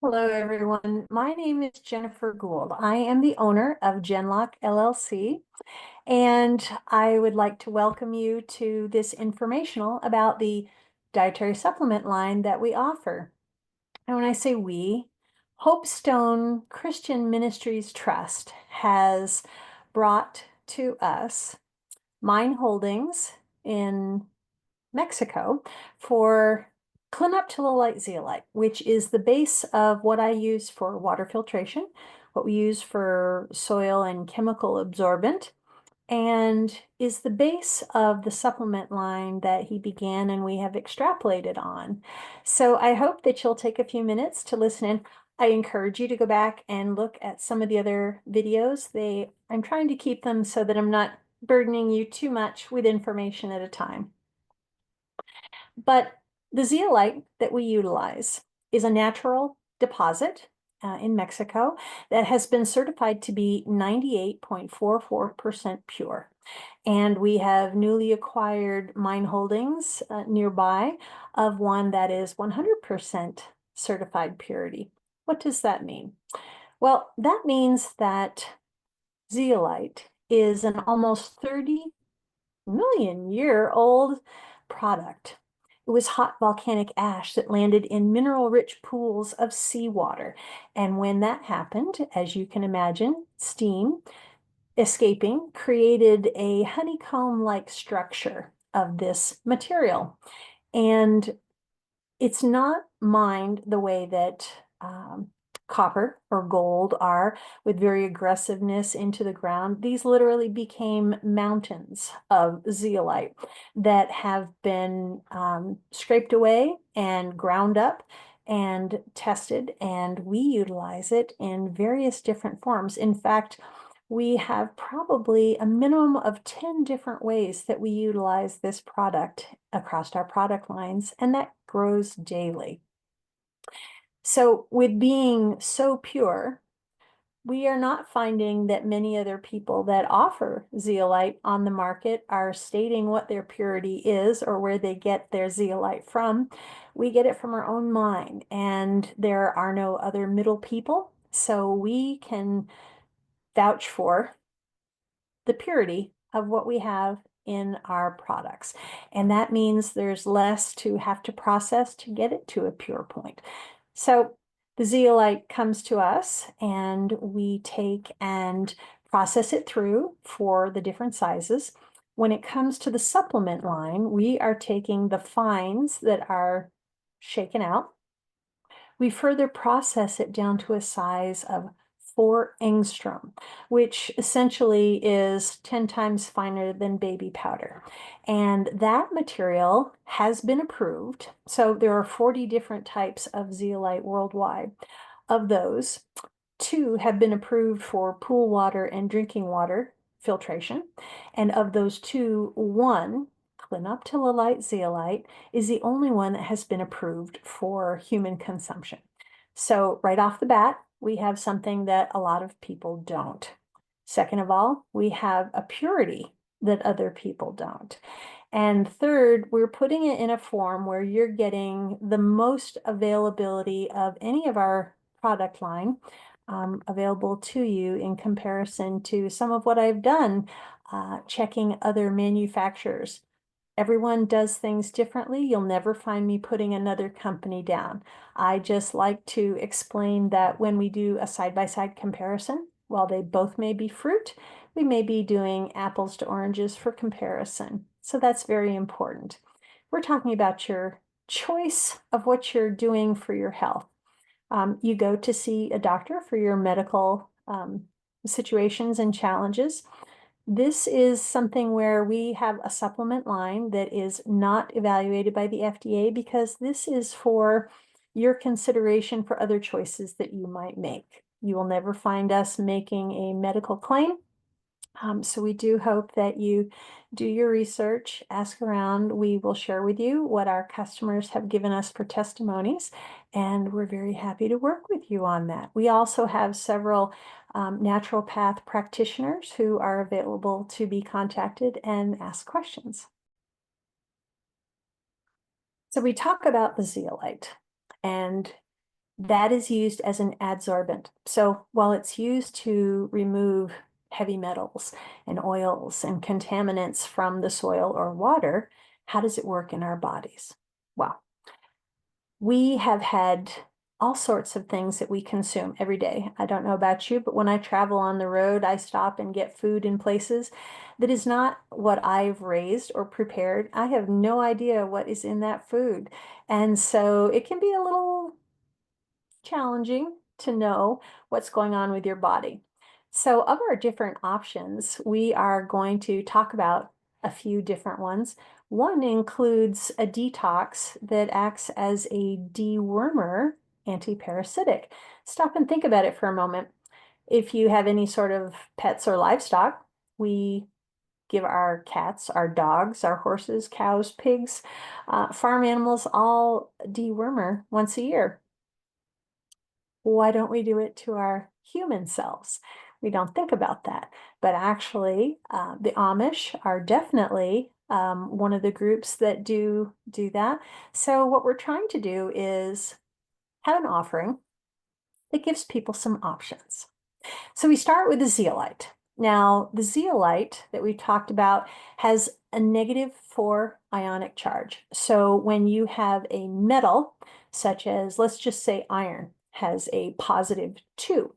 Hello, everyone. My name is Jennifer Gould. I am the owner of Jen-Loc LLC, and I would like to welcome you to this informational about the dietary supplement line that we offer. And when I say we, Hope Stone Christian Ministries Trust has brought to us mine holdings in Mexico for clinoptilolite zeolite, which is the base of what I use for water filtration, what we use for soil and chemical absorbent, and is the base of the supplement line that he began and we have extrapolated on. So I hope that you'll take a few minutes to listen in. I encourage you to go back and look at some of the other videos. I'm trying to keep them so that I'm not burdening you too much with information at a time. But the zeolite that we utilize is a natural deposit in Mexico that has been certified to be 98.44% pure. And we have newly acquired mine holdings nearby of one that is 100% certified purity. What does that mean? Well, that means that zeolite is an almost 30 million-year-old product. It was hot volcanic ash that landed in mineral-rich pools of seawater. And when that happened, as you can imagine, steam escaping created a honeycomb-like structure of this material. And it's not mined the way that copper or gold are, with very aggressiveness into the ground. These literally became mountains of zeolite that have been scraped away and ground up and tested, and we utilize it in various different forms. In fact, we have probably a minimum of 10 different ways that we utilize this product across our product lines, and that grows daily. So with being so pure, we are not finding that many other people that offer zeolite on the market are stating what their purity is or where they get their zeolite from. We get it from our own mine, and there are no other middle people, so we can vouch for the purity of what we have in our products. And that means there's less to have to process to get it to a pure point. So the zeolite comes to us and we take and process it through for the different sizes. When it comes to the supplement line, we are taking the fines that are shaken out. We further process it down to a size of 4 angstrom, which essentially is 10 times finer than baby powder. And that material has been approved. So there are 40 different types of zeolite worldwide. Of those, 2 have been approved for pool water and drinking water filtration. And of those 2, 1, clinoptilolite zeolite, is the only one that has been approved for human consumption. So right off the bat, we have something that a lot of people don't. Second of all, we have a purity that other people don't. And third, we're putting it in a form where you're getting the most availability of any of our product line available to you in comparison to some of what I've done checking other manufacturers. Everyone does things differently. You'll never find me putting another company down. I just like to explain that when we do a side-by-side comparison, while they both may be fruit, we may be doing apples to oranges for comparison. So that's very important. We're talking about your choice of what you're doing for your health. You go to see a doctor for your medical situations and challenges. This is something where we have a supplement line that is not evaluated by the FDA because this is for your consideration for other choices that you might make. You will never find us making a medical claim. So we do hope that you do your research, ask around. We will share with you what our customers have given us for testimonies, and we're very happy to work with you on that. We also have several naturopath practitioners who are available to be contacted and ask questions. So we talk about the zeolite, and That is used as an adsorbent. So while it's used to remove heavy metals and oils and contaminants from the soil or water, how does it work in our bodies? Well, we have had all sorts of things that we consume every day. I don't know about you, but when I travel on the road, I stop and get food in places that is not what I've raised or prepared. I have no idea what is in that food. And so it can be a little challenging to know what's going on with your body. So of our different options, we are going to talk about a few different ones. One includes a detox that acts as a dewormer antiparasitic. Stop and think about it for a moment. If you have any sort of pets or livestock, we give our cats, our dogs, our horses, cows, pigs, farm animals all dewormer once a year. Why don't we do it to our human selves? We don't think about that. But actually, the Amish are definitely one of the groups that do that. So what we're trying to do is have an offering that gives people some options. So we start with the zeolite. Now, the zeolite that we talked about has a -4 ionic charge. So when you have a metal, such as, let's just say iron, has a +2,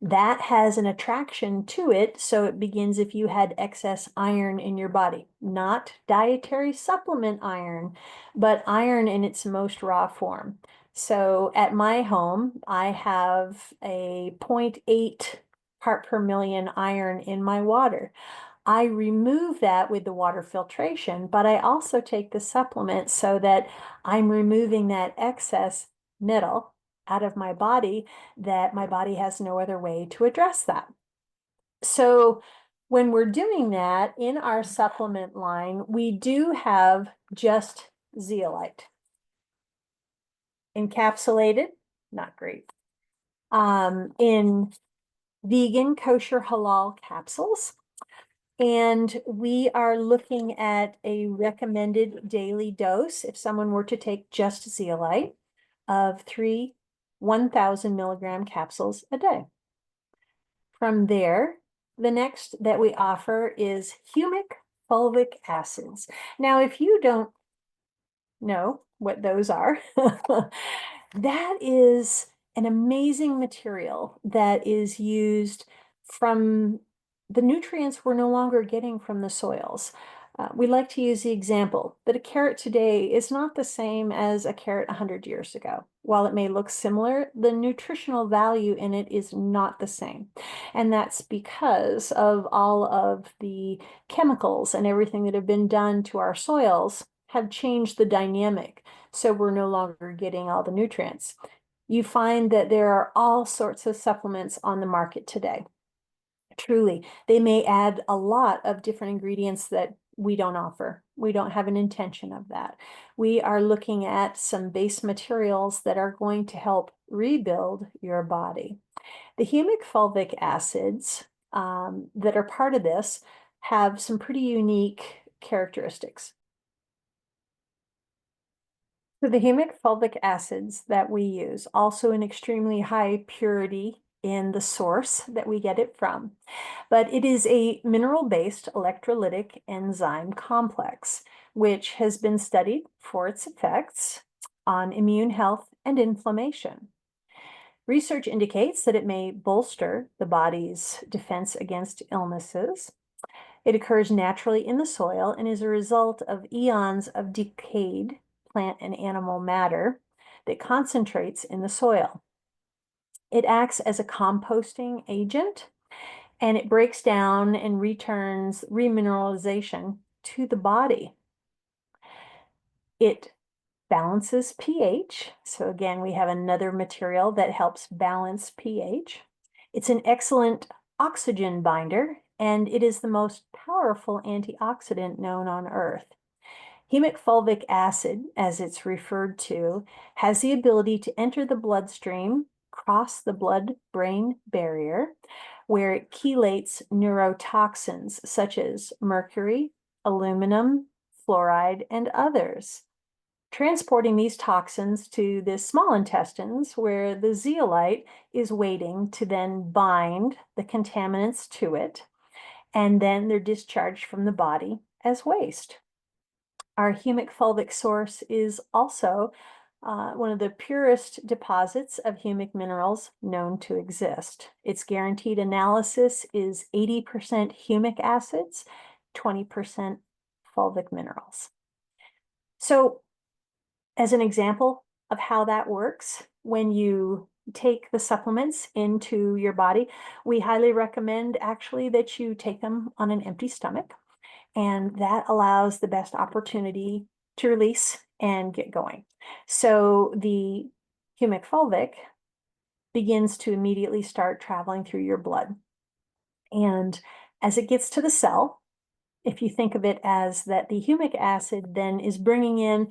that has an attraction to it. So it begins if you had excess iron in your body, not dietary supplement iron, but iron in its most raw form. So at my home, I have a 0.8 part per million iron in my water. I remove that with the water filtration, but I also take the supplement so that I'm removing that excess metal out of my body, that my body has no other way to address that. So when we're doing that in our supplement line, we do have just zeolite. Encapsulated, not great. In vegan, kosher, halal capsules. And we are looking at a recommended daily dose, if someone were to take just zeolite, of 3 1,000 milligram capsules a day. From there, the next that we offer is humic fulvic acids. Now, if you don't know what those are, that is an amazing material that is used from the nutrients we're no longer getting from the soils. We like to use the example that a carrot today is not the same as a carrot 100 years ago. While it may look similar, the nutritional value in it is not the same. And that's because of all of the chemicals and everything that have been done to our soils have changed the dynamic. So we're no longer getting all the nutrients. You find that there are all sorts of supplements on the market today. Truly, they may add a lot of different ingredients that we don't offer. We don't have an intention of that. We are looking at some base materials that are going to help rebuild your body. The humic fulvic acids that are part of this have some pretty unique characteristics. So the humic fulvic acids that we use, also in extremely high purity in the source that we get it from, but it is a mineral-based electrolytic enzyme complex, which has been studied for its effects on immune health and inflammation. Research indicates that it may bolster the body's defense against illnesses. It occurs naturally in the soil and is a result of eons of decayed plant and animal matter that concentrates in the soil. It acts as a composting agent, and it breaks down and returns remineralization to the body. It balances pH. So again, we have another material that helps balance pH. It's an excellent oxygen binder, and it is the most powerful antioxidant known on Earth. Humic fulvic acid, as it's referred to, has the ability to enter the bloodstream, cross the blood-brain barrier, where it chelates neurotoxins such as mercury, aluminum, fluoride, and others. transporting these toxins to the small intestines where the zeolite is waiting to then bind the contaminants to it, and then they're discharged from the body as waste. Our humic fulvic source is also one of the purest deposits of humic minerals known to exist. Its guaranteed analysis is 80% humic acids, 20% fulvic minerals. So, as an example of how that works, when you take the supplements into your body, we highly recommend actually that you take them on an empty stomach, and that allows the best opportunity to release and get going. So the humic fulvic begins to immediately start traveling through your blood. And as it gets to the cell, if you think of it as that the humic acid then is bringing in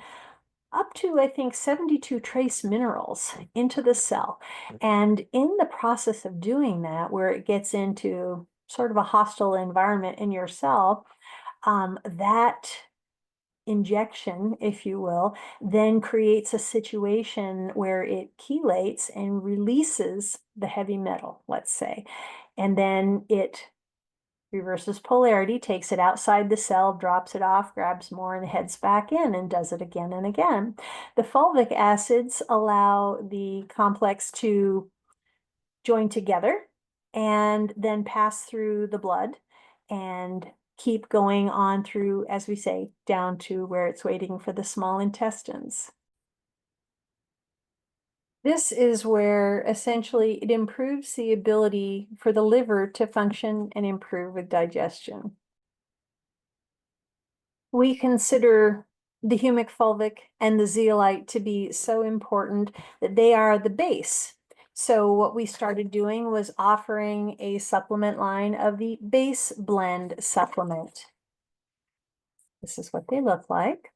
up to, I think, 72 trace minerals into the cell. And in the process of doing that, where it gets into sort of a hostile environment in your cell, that injection, if you will, then creates a situation where it chelates and releases the heavy metal, let's say. And then it reverses polarity, takes it outside the cell, drops it off, grabs more, and heads back in and does it again and again. The fulvic acids allow the complex to join together and then pass through the blood and keep going on through, as we say, down to where it's waiting for the small intestines. This is where essentially it improves the ability for the liver to function and improve with digestion. We consider the humic fulvic and the zeolite to be so important that they are the base. So what we started doing was offering a supplement line of the base blend supplement. This is what they look like.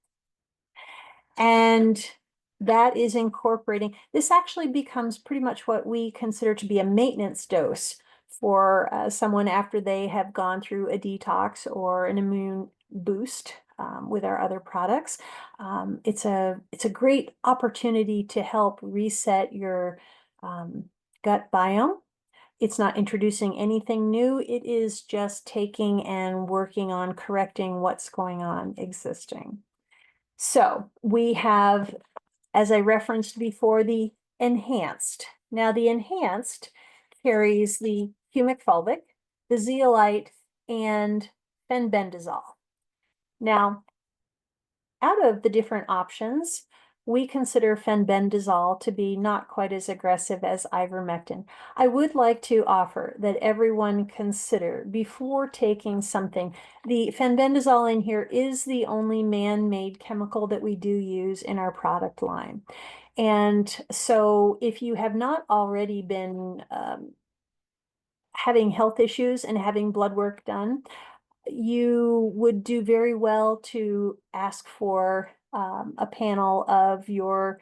And that is incorporating, this actually becomes pretty much what we consider to be a maintenance dose for someone after they have gone through a detox or an immune boost with our other products. It's a great opportunity to help reset your gut biome. It's not introducing anything new. It is just taking and working on correcting what's going on existing. So we have, as I referenced before, the enhanced. Now the enhanced carries the humic fulvic, the zeolite, and fenbendazole. Now, out of the different options, we consider fenbendazole to be not quite as aggressive as ivermectin. I would like to offer that everyone consider before taking something. The fenbendazole in here is the only man-made chemical that we do use in our product line. And so if you have not already been having health issues and having blood work done, you would do very well to ask for a panel of your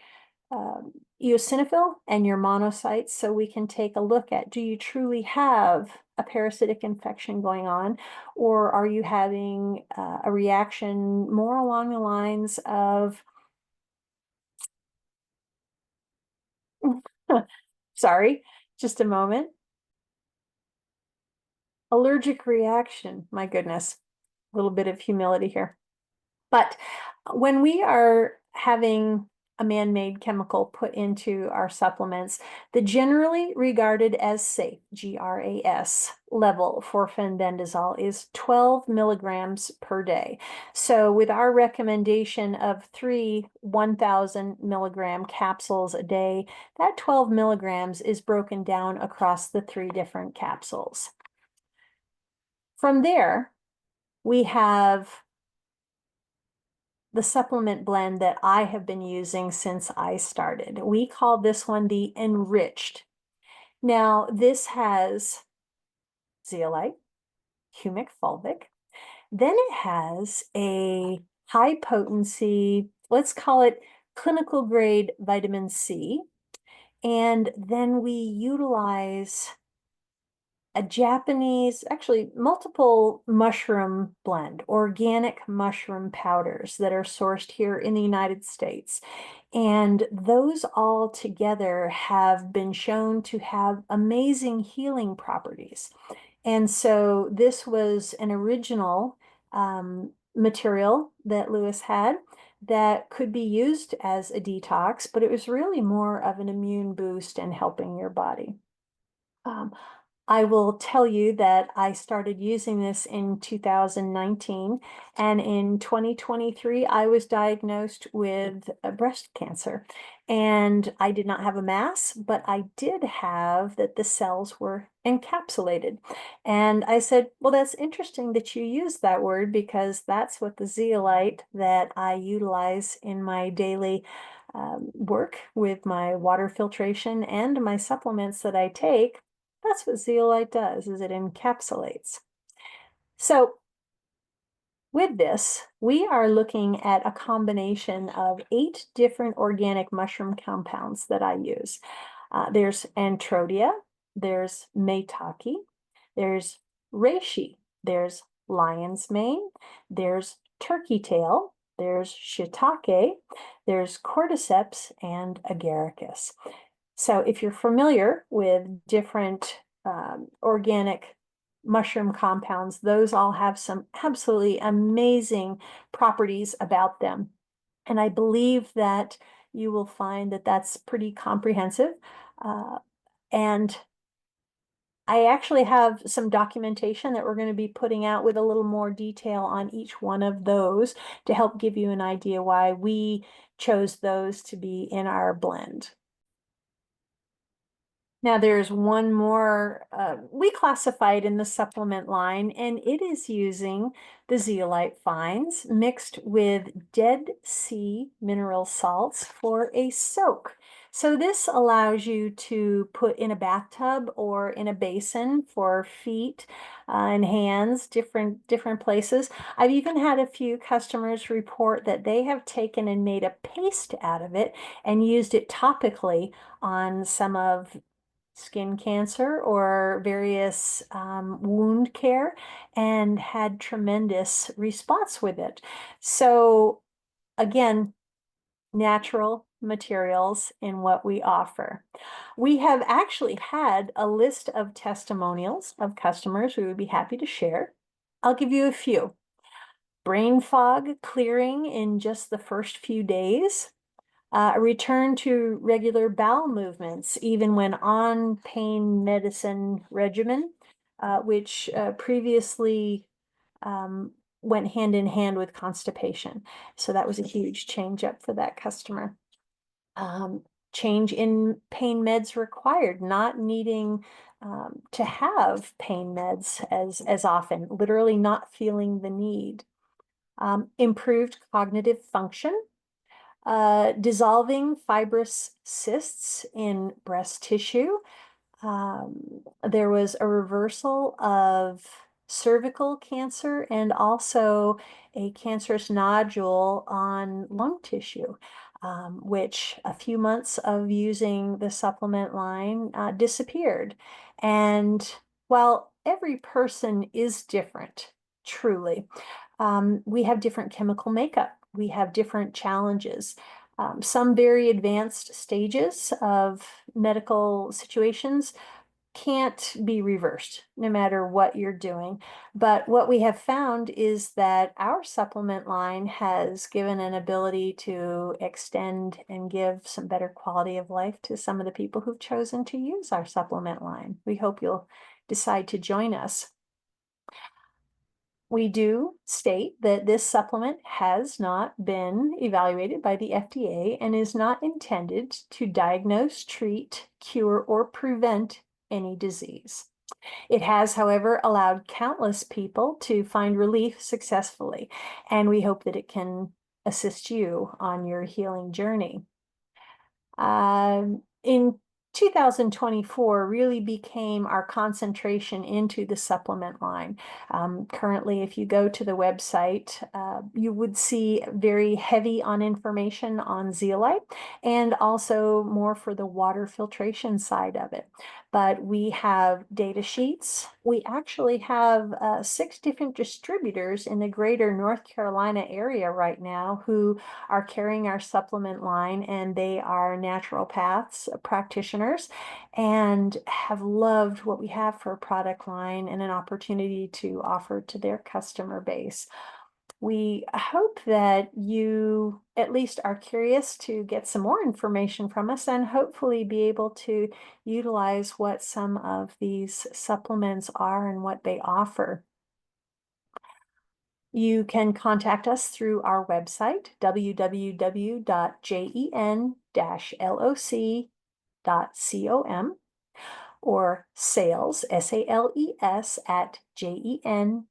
eosinophil and your monocytes so we can take a look at, do you truly have a parasitic infection going on, or are you having a reaction more along the lines of, sorry, just a moment, allergic reaction, my goodness, a little bit of humility here. But when we are having a man-made chemical put into our supplements, the generally regarded as safe, GRAS, level for fenbendazole is 12 milligrams per day. So with our recommendation of 3 1,000 milligram capsules a day, that 12 milligrams is broken down across the 3 different capsules. From there, we have the supplement blend that I have been using since I started. We call this one the Enriched. Now, this has zeolite, humic fulvic. Then it has a high potency, let's call it clinical grade vitamin C. And then we utilize a Japanese, actually multiple mushroom blend, organic mushroom powders that are sourced here in the United States. And those all together have been shown to have amazing healing properties. And so this was an original material that Lewis had that could be used as a detox, but it was really more of an immune boost and helping your body. Um, I will tell you that I started using this in 2019, and in 2023, I was diagnosed with breast cancer. And I did not have a mass, but I did have that the cells were encapsulated. And I said, well, that's interesting that you use that word because that's what the zeolite that I utilize in my daily work with my water filtration and my supplements that I take. That's what zeolite does, is it encapsulates. So with this, we are looking at a combination of 8 different organic mushroom compounds that I use. There's Antrodia, there's Maitake, there's reishi, there's lion's mane, there's turkey tail, there's shiitake, there's cordyceps, and agaricus. So if you're familiar with different organic mushroom compounds, those all have some absolutely amazing properties about them. And I believe that you will find that that's pretty comprehensive. And I actually have some documentation that we're going to be putting out with a little more detail on each one of those to help give you an idea why we chose those to be in our blend. Now there's one more, we classify it in the supplement line, and it is using the zeolite fines mixed with Dead Sea mineral salts for a soak. So this allows you to put in a bathtub or in a basin for feet and hands, different places. I've even had a few customers report that they have taken and made a paste out of it and used it topically on some of skin cancer or various wound care and had tremendous response with it. So again, natural materials in what we offer. We have actually had a list of testimonials of customers we would be happy to share. I'll give you a few. Brain fog clearing in just the first few days. A return to regular bowel movements, even when on pain medicine regimen, which previously went hand in hand with constipation. So that was a huge change up for that customer. Change in pain meds required, not needing to have pain meds as often, literally not feeling the need. Improved cognitive function, dissolving fibrous cysts in breast tissue. There was a reversal of cervical cancer and also a cancerous nodule on lung tissue, which a few months of using the supplement line disappeared. And while every person is different, truly, we have different chemical makeup. We have different challenges. Some very advanced stages of medical situations can't be reversed no matter what you're doing. But what we have found is that our supplement line has given an ability to extend and give some better quality of life to some of the people who've chosen to use our supplement line. We hope you'll decide to join us. We do state that this supplement has not been evaluated by the FDA and is not intended to diagnose, treat, cure, or prevent any disease. It has, however, allowed countless people to find relief successfully, and we hope that it can assist you on your healing journey. In 2024 really became our concentration into the supplement line. Currently, if you go to the website, you would see very heavy on information on zeolite and also more for the water filtration side of it. But we have data sheets. We actually have 6 different distributors in the greater North Carolina area right now who are carrying our supplement line, and they are naturopaths, practitioners, and have loved what we have for a product line and an opportunity to offer to their customer base. We hope that you at least are curious to get some more information from us and hopefully be able to utilize what some of these supplements are and what they offer. You can contact us through our website, www.jen-loc.com, or sales, SALES, at jen-loc.com,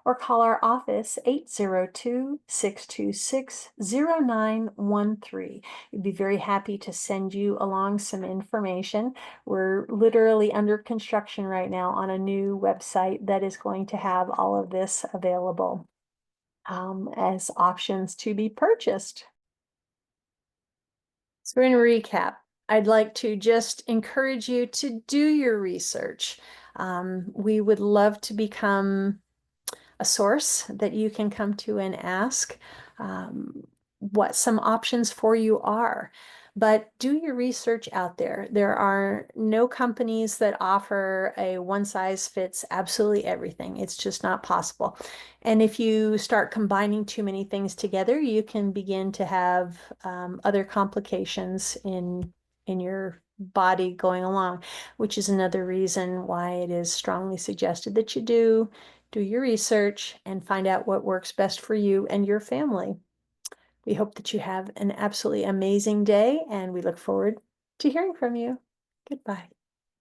or call our office 802-626-0913. We'd be very happy to send you along some information. We're literally under construction right now on a new website that is going to have all of this available as options to be purchased. So in recap, I'd like to just encourage you to do your research. We would love to become a source that you can come to and ask what some options for you are. But do your research out there. There are no companies that offer a one size fits absolutely everything. It's just not possible. And if you start combining too many things together, you can begin to have other complications in your body going along, which is another reason why it is strongly suggested that you do your research and find out what works best for you and your family. We hope that you have an absolutely amazing day, and we look forward to hearing from you. Goodbye.